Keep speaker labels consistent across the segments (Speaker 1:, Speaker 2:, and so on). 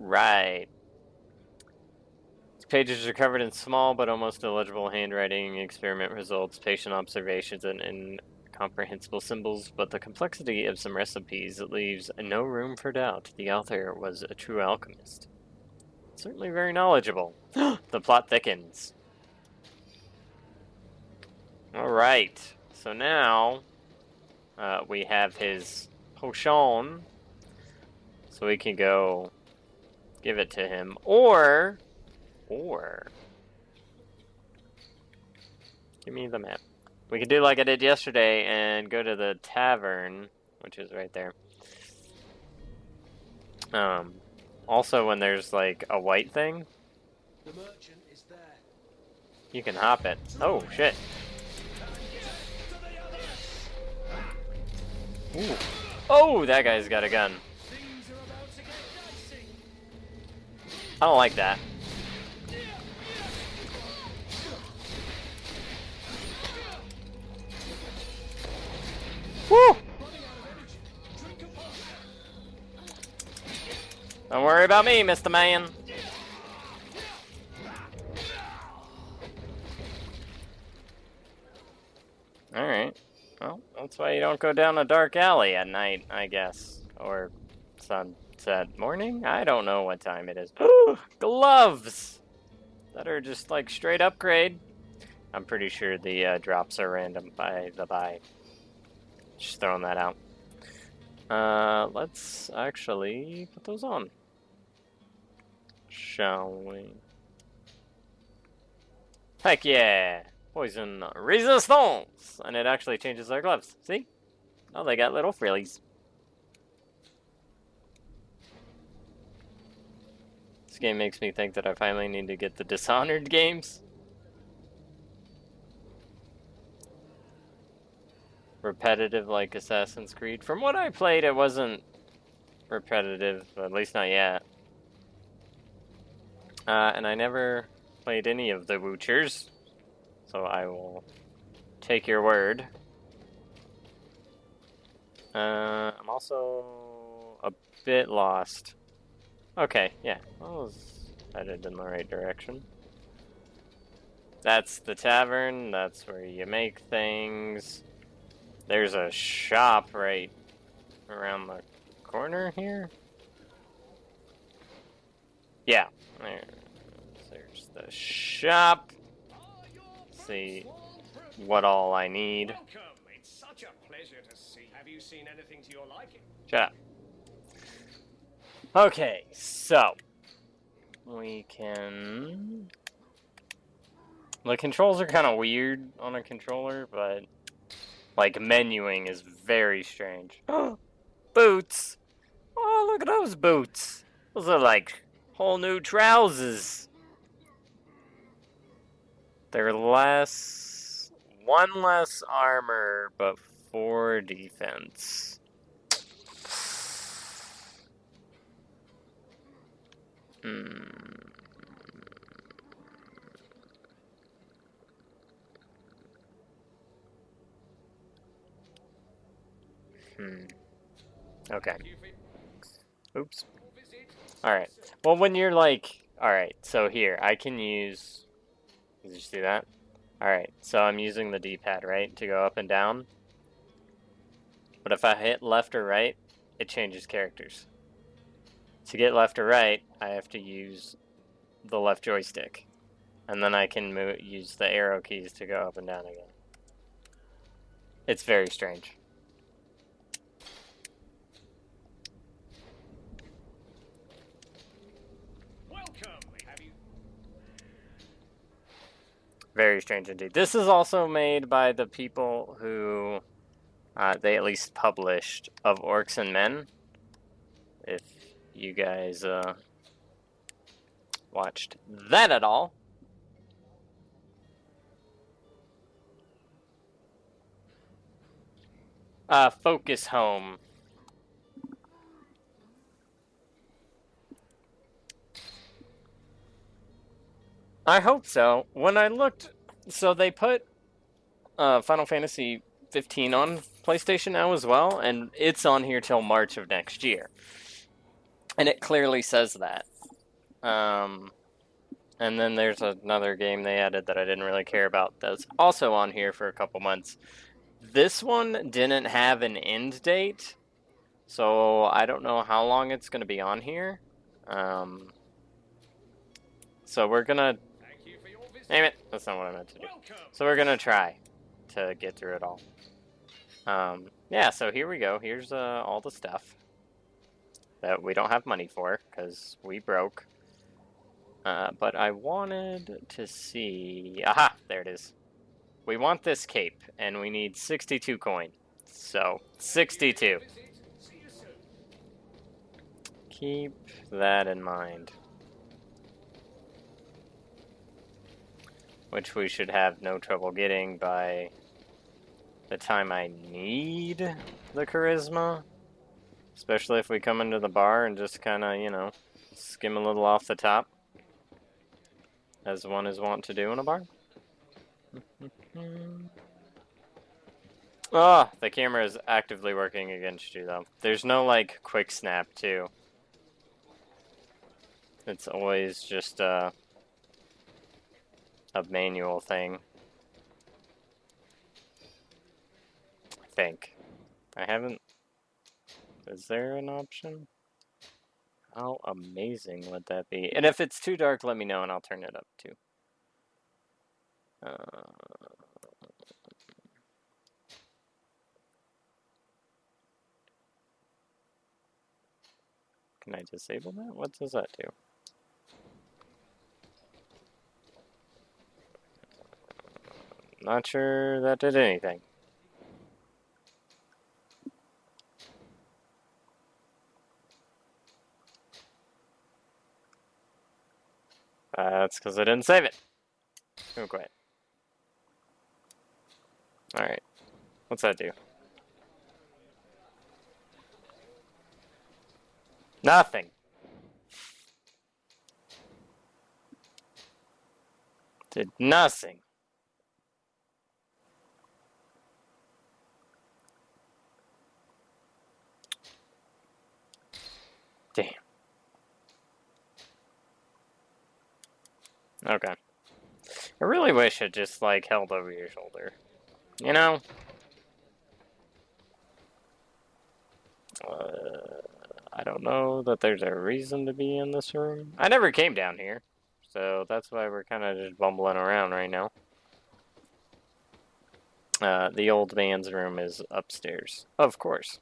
Speaker 1: right. Pages are covered in small but almost illegible handwriting, experiment results, patient observations, and incomprehensible symbols, but the complexity of some recipes leaves no room for doubt. The author was a true alchemist. Certainly very knowledgeable. The plot thickens. Alright, so now we have his potion, so we can go give it to him, or give me the map. We could do like I did yesterday and go to the tavern, which is right there. Also when there's like a white thing,
Speaker 2: The merchant is there.
Speaker 1: you can hop it. Oh shit. Ooh. Oh, that guy's got a gun.
Speaker 2: Things are about to get dicey.
Speaker 1: I don't like that. Woo! Don't worry about me, Mr. Man. Alright. Well, that's why you don't go down a dark alley at night, I guess. Or sunset morning? I don't know what time it is. Gloves! That are just like straight upgrade. I'm pretty sure the drops are random by the by. Just throwing that out. Let's actually put those on. Shall we? Heck yeah! Poison resistance! And it actually changes their gloves. See? Oh, they got little frillies. This game makes me think that I finally need to get the Dishonored games. Repetitive like Assassin's Creed. From what I played, it wasn't repetitive, at least not yet. And I never played any of the Witchers, so I will take your word. I'm also a bit lost. Okay, yeah, I was headed in the right direction. That's the tavern, that's where you make things. There's a shop right around the corner here. Yeah, there's the shop. See what all I need.
Speaker 2: Welcome. It's such a pleasure to see. Have you seen anything to your liking?
Speaker 1: Shut up. Okay, so we can. The controls are kind of weird on a controller, but like menuing is very strange. Boots! Oh, look at those boots! Those are like whole new trousers. They're one less armor, but 4 defense. Okay. Oops. Alright. Well, when you're like... Alright, so here, I can use... Did you see that? Alright, so I'm using the D-pad, right, to go up and down. But if I hit left or right, it changes characters. To get left or right, I have to use the left joystick. And then I can use the arrow keys to go up and down again. It's very strange. Very strange indeed. This is also made by the people who they at least published Of Orcs and Men. If you guys watched that at all. Focus home. I hope so. When I looked, so they put Final Fantasy 15 on PlayStation now as well, and it's on here till March of next year. And it clearly says that. And then there's another game they added that I didn't really care about that's also on here for a couple months. This one didn't have an end date, so I don't know how long it's going to be on here. So we're going to...
Speaker 2: Thank you for your visit.
Speaker 1: Damn it, that's not what I meant to do.
Speaker 2: Welcome.
Speaker 1: So we're going to try to get through it all. Yeah, so here we go. Here's all the stuff that we don't have money for because we broke. But I wanted to see... Aha, there it is. We want this cape, and we need 62 coin. So, 62. Keep that in mind. Which we should have no trouble getting by the time I need the charisma. Especially if we come into the bar and just kind of, you know, skim a little off the top. As one is wont to do in a bar. Oh, the camera is actively working against you, though. There's no, like, quick snap, too. It's always just a manual thing. I think. I haven't... Is there an option? How amazing would that be? And if it's too dark, let me know and I'll turn it up, too. Can I disable that? What does that do? Not sure that did anything. That's because I didn't save it. Oh, quit. Alright. What's that do? Nothing. Did nothing. Damn. Okay. I really wish it just, like, held over your shoulder. You know? I don't know that there's a reason to be in this room. I never came down here. So that's why we're kind of just bumbling around right now. The old man's room is upstairs. Of course.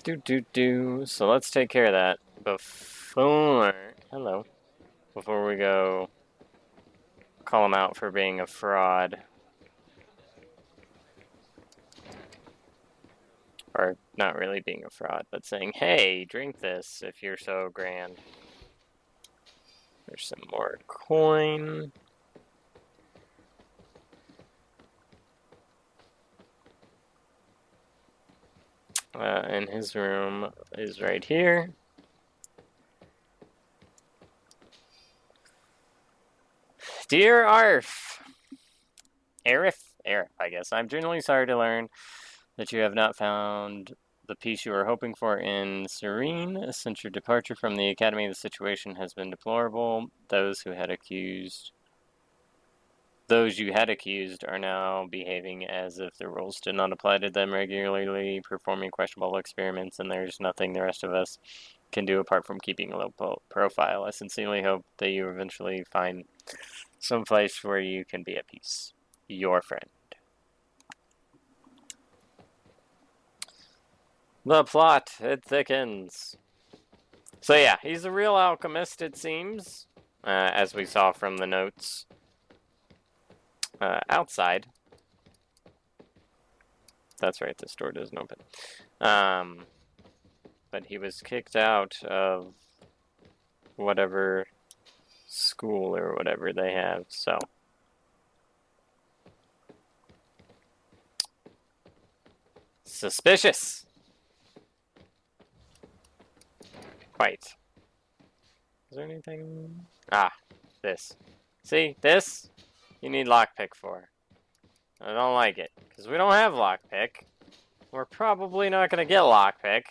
Speaker 1: So let's take care of that before... Hello. Before we go call him out for being a fraud. Or not really being a fraud, but saying, hey, drink this if you're so grand. There's some more coin. And his room is right here. Dear Arf. Arif, I guess. I'm genuinely sorry to learn that you have not found the peace you were hoping for in Serene. Since your departure from the Academy, the situation has been deplorable. Those you had accused are now behaving as if the rules did not apply to them, regularly performing questionable experiments, and there's nothing the rest of us can do apart from keeping a low profile. I sincerely hope that you eventually find some place where you can be at peace. Your friend. The plot, it thickens. So yeah, he's a real alchemist, it seems, as we saw from the notes outside. That's right, this door doesn't open. But he was kicked out of whatever school or whatever they have, so. Suspicious. Quite. Is there anything? Ah, this. See, this you need lockpick for. I don't like it, because we don't have lockpick. we're probably not gonna get lockpick.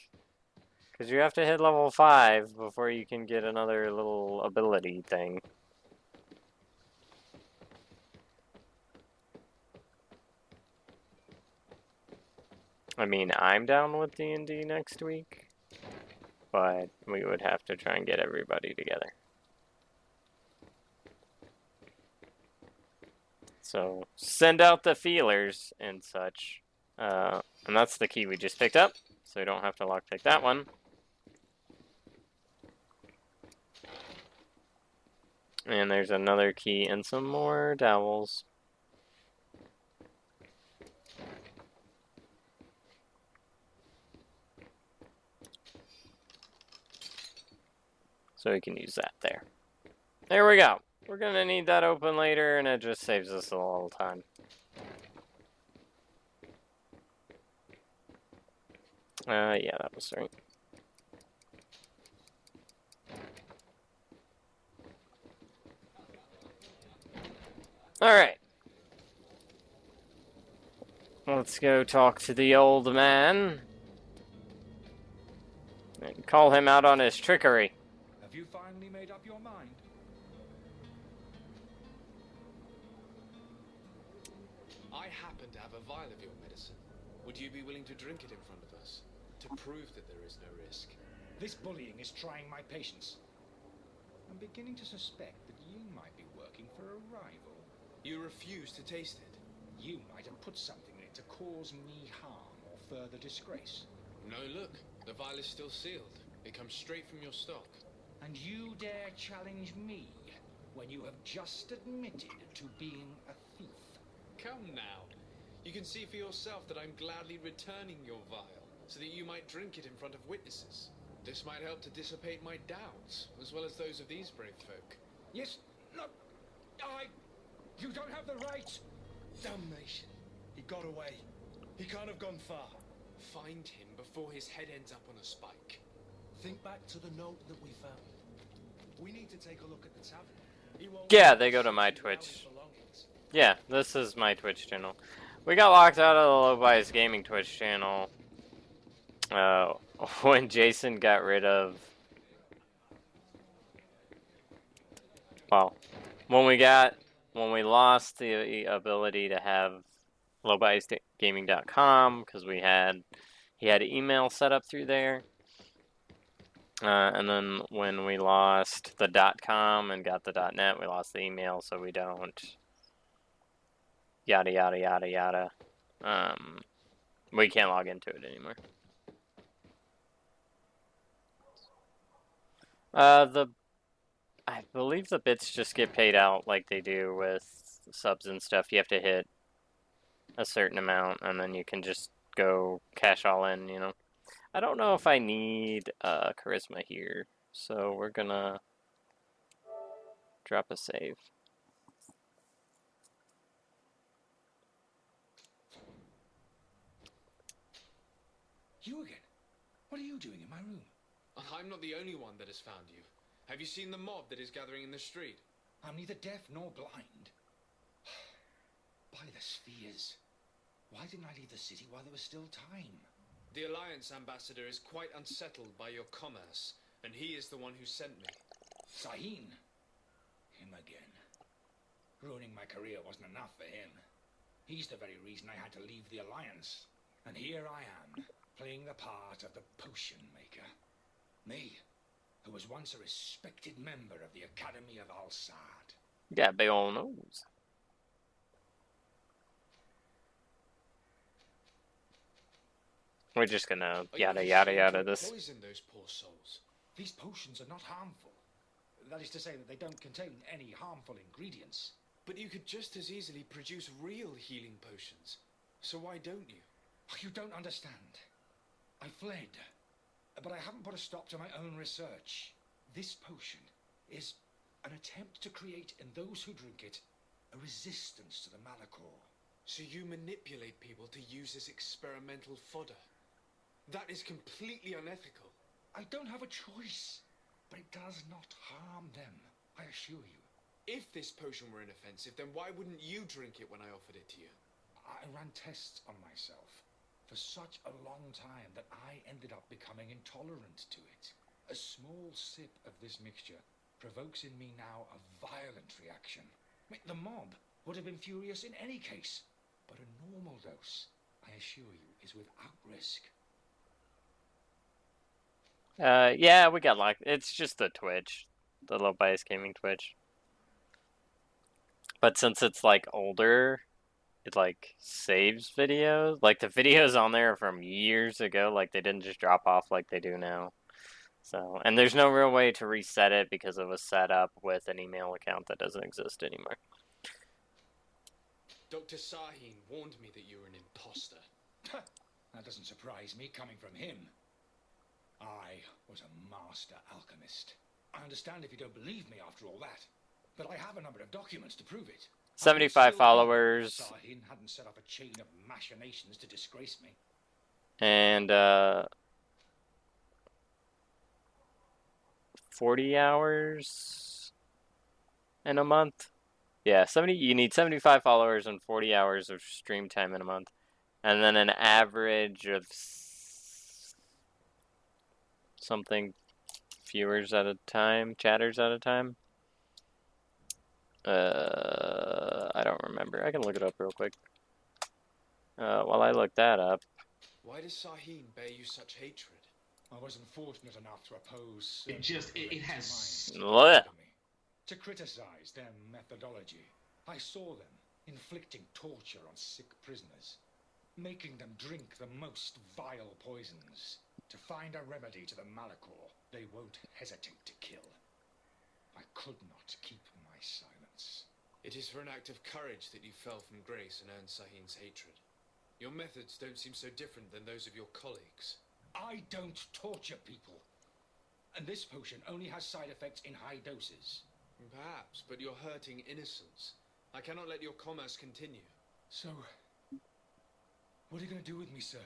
Speaker 1: Because you have to hit level 5 before you can get another little ability thing. I mean, I'm down with D&D next week, but we would have to try and get everybody together. So, send out the feelers and such. And that's the key we just picked up, so we don't have to lockpick that one. And there's another key and some more dowels. So we can use that there. There we go. We're gonna need that open later, and it just saves us a little time. Yeah, that was right. Alright. Let's go talk to the old man. And call him out on his trickery.
Speaker 3: Have you finally made up your mind?
Speaker 4: I happen to have a vial of your medicine. Would you be willing to drink it in front of us? To prove that there is no risk?
Speaker 3: This bullying is trying my patience. I'm beginning to suspect that you might be working for a rival.
Speaker 4: You refuse to taste it?
Speaker 3: You might have put something in it to cause me harm or further disgrace.
Speaker 4: No, look. The vial is still sealed. It comes straight from your stock.
Speaker 3: And you dare challenge me when you have just admitted to being a thief.
Speaker 4: Come now. You can see for yourself that I'm gladly returning your vial, so that you might drink it in front of witnesses. This might help to dissipate my doubts, as well as those of these brave folk.
Speaker 3: Yes, no, you don't have the right.
Speaker 5: Damnation. He got away. He can't have gone far.
Speaker 4: Find him before his head ends up on a spike.
Speaker 5: Think back to the note that we found. We need to take a look at the tavern. He won't
Speaker 1: Yeah, they go to my Twitch. Yeah, this is my Twitch channel. We got locked out of the Low Bias Gaming Twitch channel when Jason got rid of... Well, when we lost the ability to have lowbiasgaming.com, because he had email set up through there. And then when we lost the .com and got the .net, we lost the email, so we don't. Yada yada yada yada. We can't log into it anymore. I believe the bits just get paid out like they do with subs and stuff. You have to hit a certain amount, and then you can just go cash all in, you know. I don't know if I need charisma here, so we're gonna drop a save.
Speaker 3: You again? What are you doing in my room?
Speaker 4: I'm not the only one that has found you. Have you seen the mob that is gathering in the street?
Speaker 3: I'm neither deaf nor blind. By the spheres. Why didn't I leave the city while there was still time?
Speaker 4: The Alliance ambassador is quite unsettled by your commerce, and he is the one who sent me.
Speaker 3: Sahin? Him again. Ruining my career wasn't enough for him. He's the very reason I had to leave the Alliance. And here I am, playing the part of the potion maker. Me, who was once a respected member of the Academy of Al-Sad.
Speaker 1: You got a big old nose. We're just gonna yada yada yada this.
Speaker 4: Poison those poor souls.
Speaker 3: These potions are not harmful. That is to say that they don't contain any harmful ingredients.
Speaker 4: But you could just as easily produce real healing potions. So why don't you?
Speaker 3: Oh, you don't understand. I fled, but I haven't put a stop to my own research. This potion is an attempt to create in those who drink it a resistance to the Malachor.
Speaker 4: So you manipulate people to use as experimental fodder. That is completely unethical.
Speaker 3: I don't have a choice, but it does not harm them, I assure you.
Speaker 4: If this potion were inoffensive, then why wouldn't you drink it when I offered it to you?
Speaker 3: I ran tests on myself. for such a long time that I ended up becoming intolerant to it. A small sip of this mixture provokes in me now a violent reaction. The mob would have been furious in any case, but a normal dose, I assure you, is without risk.
Speaker 1: Yeah, we got locked. It's just the Twitch, the low bias gaming Twitch. But since it's like older, it like saves videos. Like the videos on there are from years ago. Like they didn't just drop off like they do now. So, and there's no real way to reset it because it was set up with an email account that doesn't exist anymore.
Speaker 4: Dr. Sahin warned me that you were an imposter.
Speaker 3: That doesn't surprise me coming from him. I was a master alchemist. I understand if you don't believe me after all that, but I have a number of documents to prove it.
Speaker 1: 75 followers.
Speaker 3: Sahin hadn't set up a chain of machinations to disgrace me.
Speaker 1: And 40 hours in a month. Yeah, you need 75 followers and 40 hours of stream time in a month. And then an average of something viewers at a time, chatters at a time. I don't remember. I can look it up real quick. While I look that up.
Speaker 4: Why does Sahin bear you such hatred?
Speaker 3: I wasn't fortunate enough to oppose.
Speaker 6: It has
Speaker 3: To criticize their methodology. I saw them inflicting torture on sick prisoners, making them drink the most vile poisons. To find a remedy to the malachor, they won't hesitate to kill. I could not keep my silence.
Speaker 4: It is for an act of courage that you fell from grace and earned Sahin's hatred. Your methods don't seem so different than those of your colleagues.
Speaker 3: I don't torture people. And this potion only has side effects in high doses.
Speaker 4: Perhaps, but you're hurting innocents. I cannot let your commerce continue.
Speaker 3: So, what are you going to do with me, sir?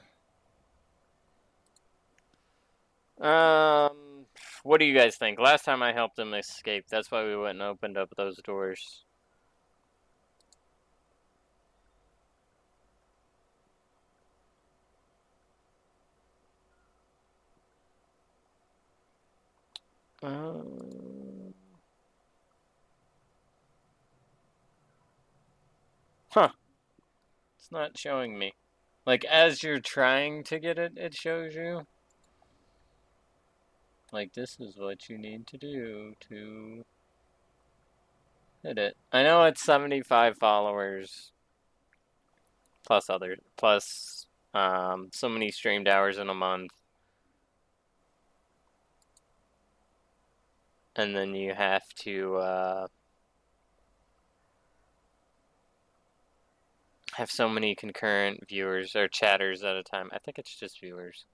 Speaker 1: What do you guys think? Last time I helped him escape. That's why we went and opened up those doors. Huh. It's not showing me. Like, as you're trying to get it, it shows you. Like, this is what you need to do to hit it. I know it's 75 followers. Plus so many streamed hours in a month. And then you have to, have so many concurrent viewers or chatters at a time. I think it's just viewers.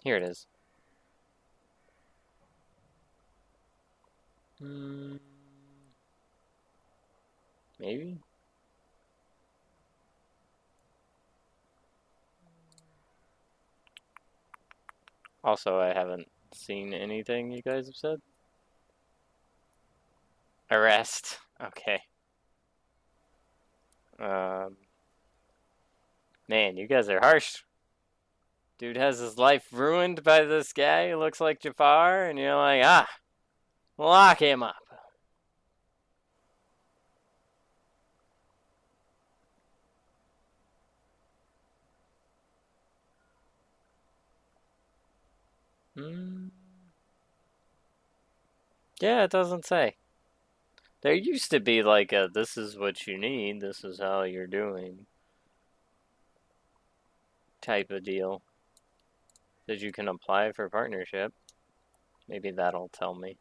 Speaker 1: Here it is. Maybe? Also, I haven't seen anything you guys have said. Arrest. Okay. Man, you guys are harsh. Dude has his life ruined by this guy who looks like Jafar, and you're like, lock him up. Yeah, it doesn't say. There used to be like a, this is what you need, this is how you're doing type of deal that you can apply for partnership. Maybe that'll tell me.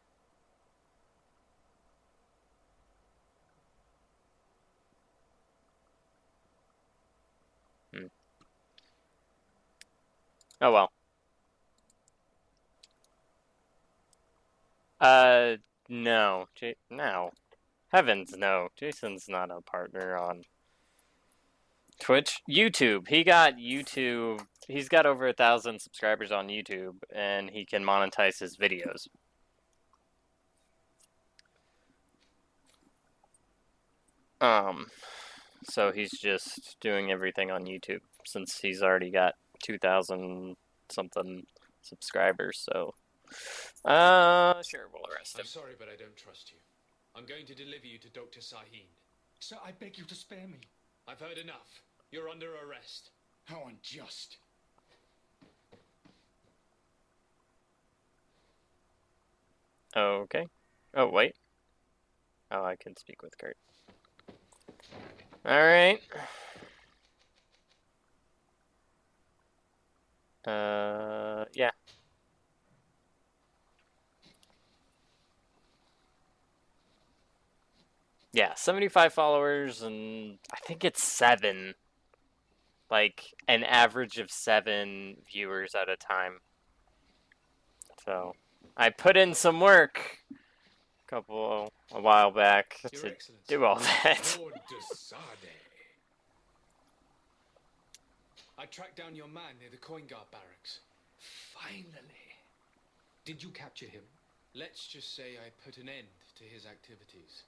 Speaker 1: Oh well. No. No. Heavens, no. Jason's not a partner on Twitch. YouTube. He got YouTube. He's got over 1,000 subscribers on YouTube, and he can monetize his videos. Um, so he's just doing everything on YouTube since he's already got 2,000 something subscribers. So, sure, we'll arrest him.
Speaker 4: I'm sorry, but I don't trust you. I'm going to deliver you to Dr. Sahin.
Speaker 3: Sir, I beg you to spare me.
Speaker 4: I've heard enough. You're under arrest.
Speaker 3: How unjust.
Speaker 1: Okay. Oh, wait. Oh, I can speak with Kurt. Alright. Yeah. Yeah, 75 followers, and I think it's 7. Like, an average of 7 viewers at a time. So, I put in some work a while back
Speaker 4: Your
Speaker 1: to
Speaker 4: Excellency.
Speaker 1: do all that.
Speaker 3: Lord de Sade.
Speaker 4: I tracked down your man near the coin guard barracks.
Speaker 3: Finally. Did you capture him?
Speaker 4: Let's just say I put an end to his activities.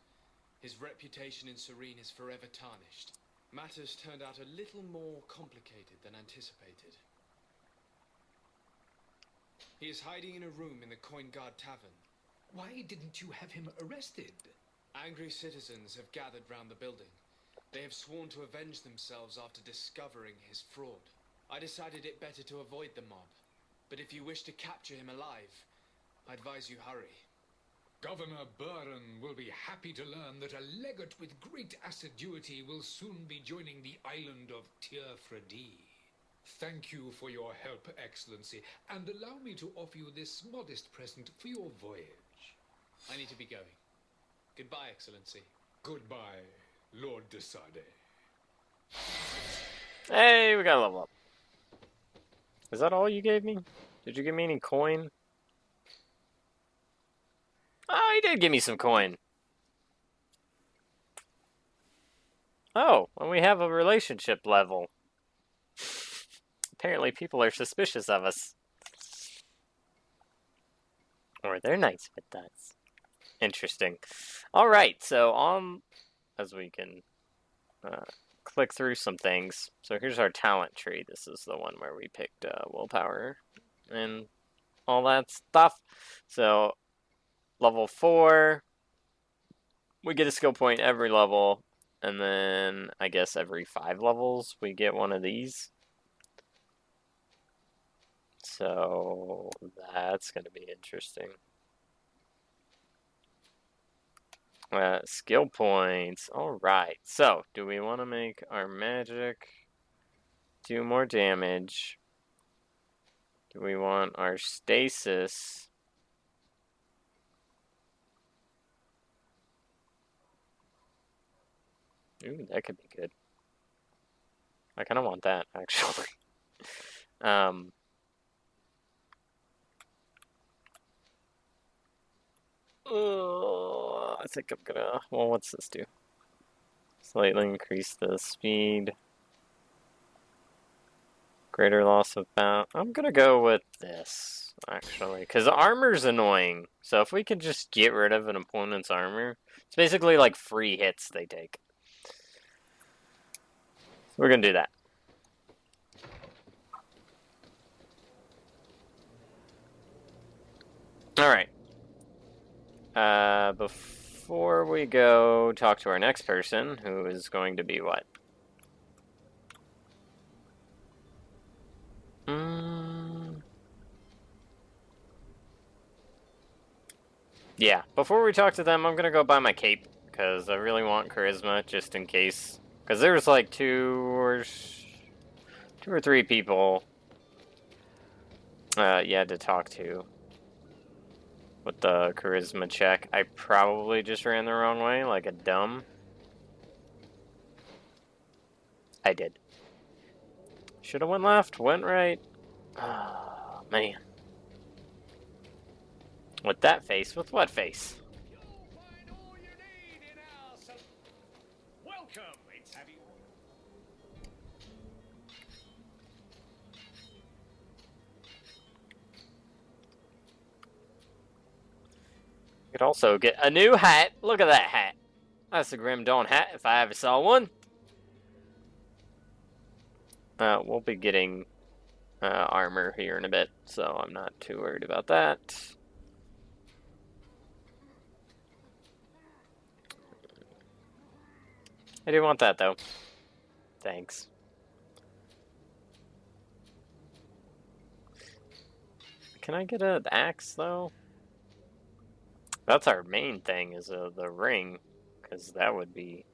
Speaker 4: His reputation in Serene is forever tarnished. Matters turned out a little more complicated than anticipated. He is hiding in a room in the Coin Guard Tavern.
Speaker 3: Why didn't you have him arrested?
Speaker 4: Angry citizens have gathered round the building. They have sworn to avenge themselves after discovering his fraud. I decided it better to avoid the mob. But if you wish to capture him alive, I advise you hurry.
Speaker 3: Governor Buren will be happy to learn that a legate with great assiduity will soon be joining the island of Tir-Fredi. Thank you for your help, Excellency, and allow me to offer you this modest present for your voyage.
Speaker 4: I need to be going. Goodbye, Excellency.
Speaker 3: Goodbye, Lord de Sade.
Speaker 1: Hey, we got a level up. Is that all you gave me? Did you give me any coin? Oh, he did give me some coin. Oh, and we have a relationship level. Apparently people are suspicious of us. Or they're nice with us. Interesting. Alright, so as we can click through some things. So here's our talent tree. This is the one where we picked willpower and all that stuff. So level 4, we get a skill point every level, and then I guess every 5 levels we get one of these. So that's going to be interesting. Skill points. Alright, so do we want to make our magic do more damage? Do we want our stasis? Ooh, that could be good. I kind of want that, actually. I think I'm gonna... Well, what's this do? Slightly increase the speed. Greater loss of bounce. I'm gonna go with this, actually. Because armor's annoying. So if we could just get rid of an opponent's armor... It's basically like free hits they take. So we're gonna do that. Alright. Before we go talk to our next person, who is going to be what? Yeah, before we talk to them, I'm gonna go buy my cape, because I really want charisma, just in case. Because there's like two or three people you had to talk to with the charisma check. I probably just ran the wrong way, like a dumb. I did. Should have went left, went right. Oh, man. With that face? With what face?
Speaker 2: You'll find all you need in our welcome. It's have you.
Speaker 1: You could also get a new hat. Look at that hat. That's a Grim Dawn hat if I ever saw one. We'll be getting armor here in a bit, so I'm not too worried about that. I do want that, though. Thanks. Can I get an axe, though? That's our main thing, is the ring, because that would be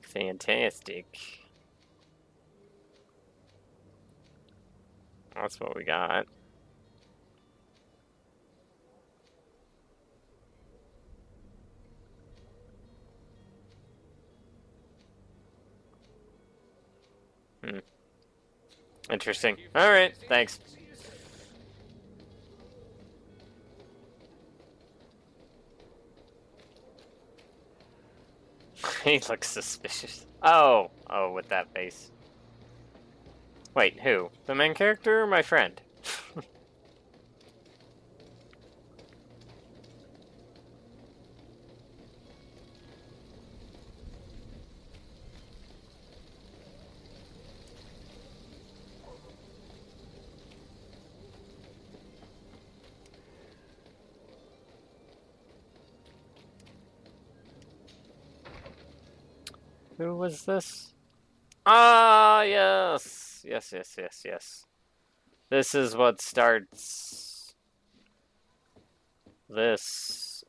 Speaker 1: fantastic. That's what we got. Interesting. Alright, thanks. He looks suspicious. Oh, with that face. Wait, who? The main character or my friend? Who was this? Ah, yes. Yes. This is what starts this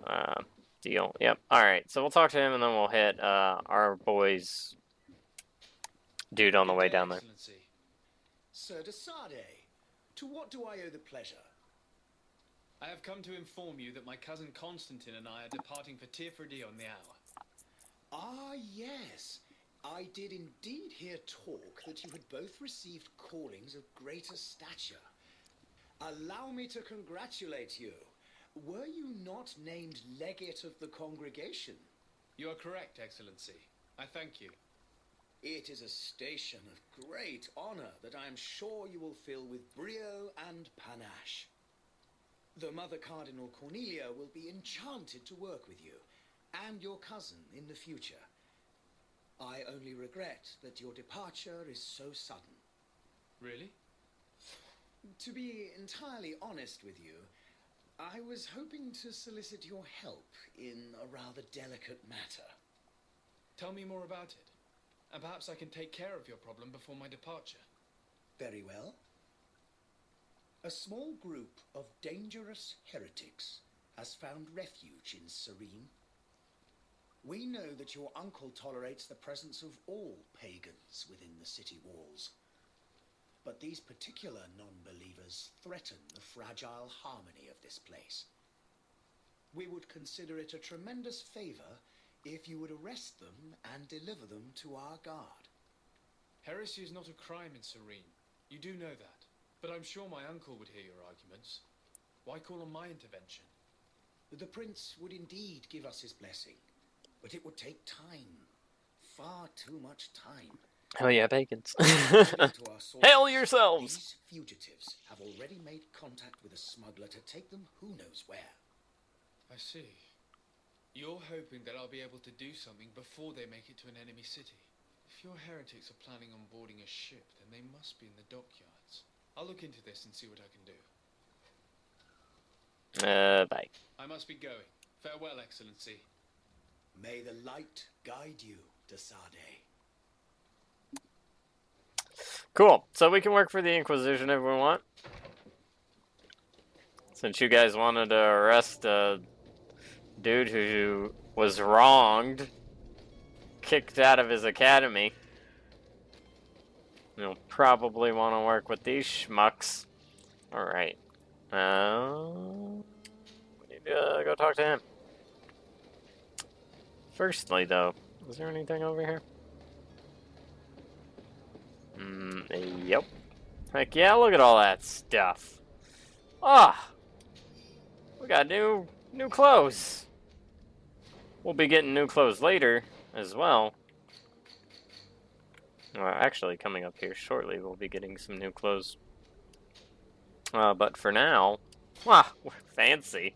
Speaker 1: deal. Yep. Alright, so we'll talk to him and then we'll hit our boys dude on the way down there.
Speaker 2: Excellency. Sir Desade, to what do I owe the pleasure?
Speaker 4: I have come to inform you that my cousin Constantine and I are departing for Tirfredi on the hour.
Speaker 2: Ah, yes. I did indeed hear talk that you had both received callings of greater stature. Allow me to congratulate you. Were you not named legate of the congregation?
Speaker 4: You are correct, Excellency. I thank you.
Speaker 2: It is a station of great honor that I am sure you will fill with brio and panache. The Mother Cardinal Cornelia will be enchanted to work with you, and your cousin in the future. I only regret that your departure is so sudden.
Speaker 4: Really?
Speaker 2: To be entirely honest with you, I was hoping to solicit your help in a rather delicate matter.
Speaker 4: Tell me more about it, and perhaps I can take care of your problem before my departure.
Speaker 2: Very well. A small group of dangerous heretics has found refuge in Serene. We know that your uncle tolerates the presence of all pagans within the city walls. But these particular non-believers threaten the fragile harmony of this place. We would consider it a tremendous favor if you would arrest them and deliver them to our guard.
Speaker 4: Heresy is not a crime in Serene. You do know that. But I'm sure my uncle would hear your arguments. Why call on my intervention?
Speaker 2: The prince would indeed give us his blessing, but it would take time. Far too much time.
Speaker 1: Hell yeah, pagans.
Speaker 2: According to our sources,
Speaker 1: Hail yourselves!
Speaker 2: These fugitives have already made contact with a smuggler to take them who knows where.
Speaker 4: I see. You're hoping that I'll be able to do something before they make it to an enemy city. If your heretics are planning on boarding a ship, then they must be in the dockyards. I'll look into this and see what I can do.
Speaker 1: Bye.
Speaker 4: I must be going. Farewell, Excellency.
Speaker 2: May the light guide you, Desade.
Speaker 1: Cool. So we can work for the Inquisition if we want. Since you guys wanted to arrest a dude who was wronged, kicked out of his academy, you'll probably want to work with these schmucks. Alright. We need to go talk to him. Firstly, though, is there anything over here? Yep. Heck yeah, look at all that stuff. Ah! We got new clothes. We'll be getting new clothes later as well. Actually, coming up here shortly, we'll be getting some new clothes. But for now, wow, we're fancy.